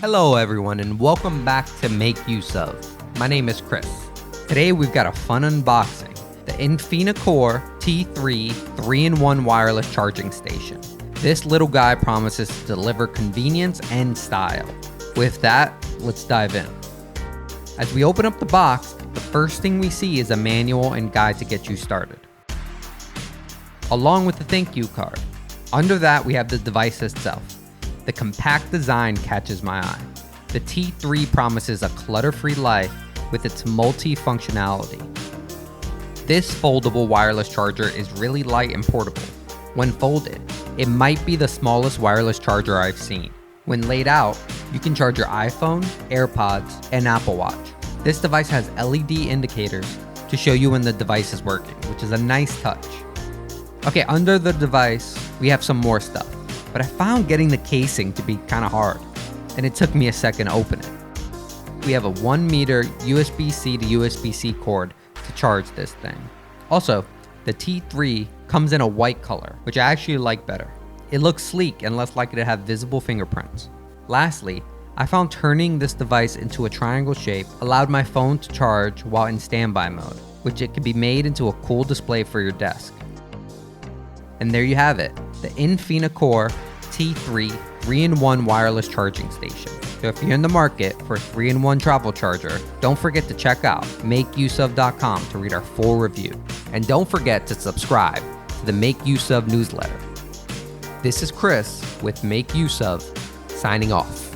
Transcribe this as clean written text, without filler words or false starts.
Hello everyone and welcome back to Make Use Of. My name is Chris. Today we've got a fun unboxing, the Infinacore T3 3-in-1 wireless charging station. This little guy promises to deliver convenience and style. With that, let's dive in. As we open up the box, the first thing we see is a manual and guide to get you started, along with the thank you card. Under that, we have the device itself. The compact design catches my eye. The T3 promises a clutter-free life with its multi-functionality. This foldable wireless charger is really light and portable. When folded, it might be the smallest wireless charger I've seen. When laid out, you can charge your iPhone, AirPods, and Apple Watch. This device has LED indicators to show you when the device is working, which is a nice touch. Okay, under the device, we have some more stuff, but I found getting the casing to be kind of hard, and it took me a second to open it. We have a 1 meter USB-C to USB-C cord to charge this thing. Also, the T3 comes in a white color, which I actually like better. It looks sleek and less likely to have visible fingerprints. Lastly, I found turning this device into a triangle shape allowed my phone to charge while in standby mode, which it can be made into a cool display for your desk. And there you have it, the Infinacore T3 3-in-1 wireless charging station. So if you're in the market for a 3-in-1 travel charger, don't forget to check out makeuseof.com to read our full review. And don't forget to subscribe to the Make Use Of newsletter. This is Chris with Make Use Of, signing off.